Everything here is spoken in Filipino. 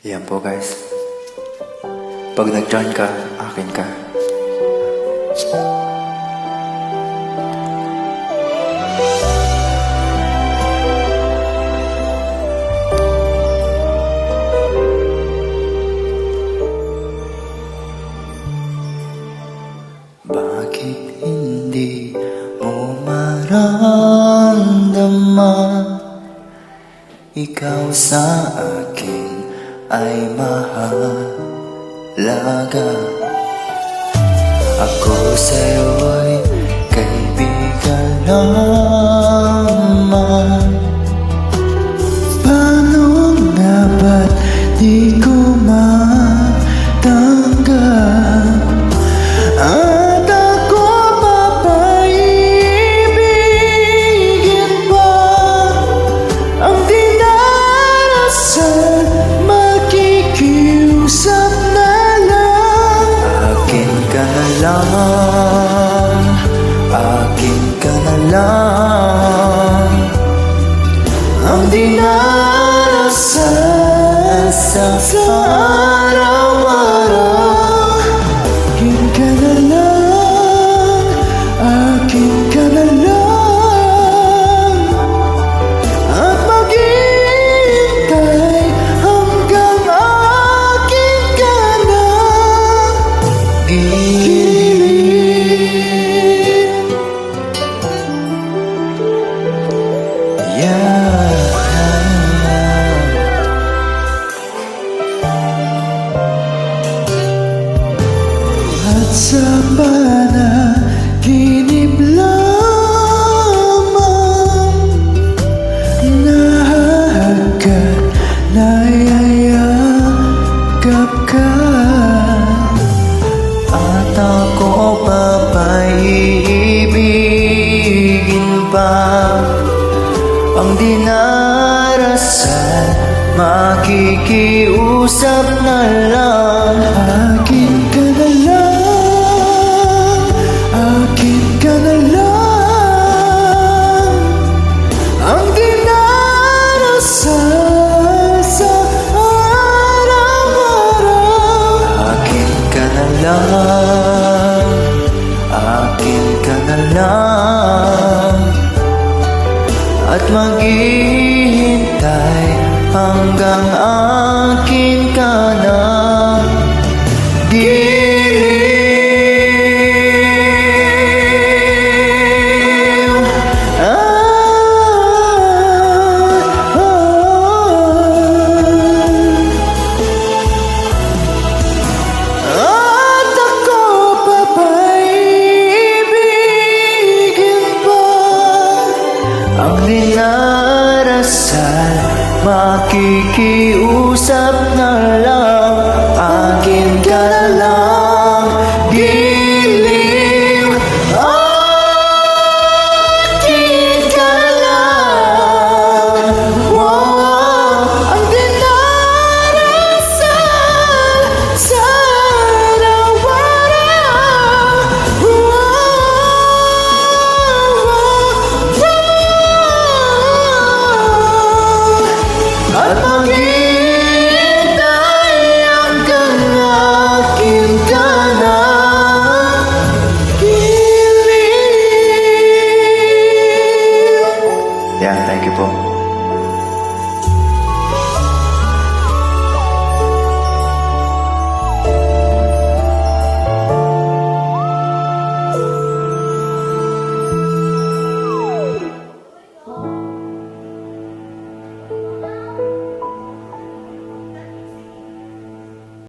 Yan po guys. Pag nag-join ka, akin ka. Bakit hindi mo maramdaman? Ikaw sa akin ay mahalaga. Ako sa'yo'y kaibigan lamang. Paano nga ba't di ko matanggap? At ako papaibigin pa ang dinarasal. Makikiusap na lang. Akin ka na lang. Akin ka na lang. Ang dinarasal sa araw-araw. Akin ka na lang. Akin ka na lang. At maghihintay hanggang akin ka na gilid. Yeah. At sa panaginip lamang nahagad, nayayakap ka. At ako papaibigin pa ang dinarasal. Makikiusap na lang. Akin ka na lang. Akin ka na lang. Ang dinarasal sa araw-araw. Akin ka na lang. Akin ka na lang. At maghihintay hanggang akin ka na giliw. At ako papaibigin pa ang dinarasal. Makikiusap na lang. Akin ka na lang.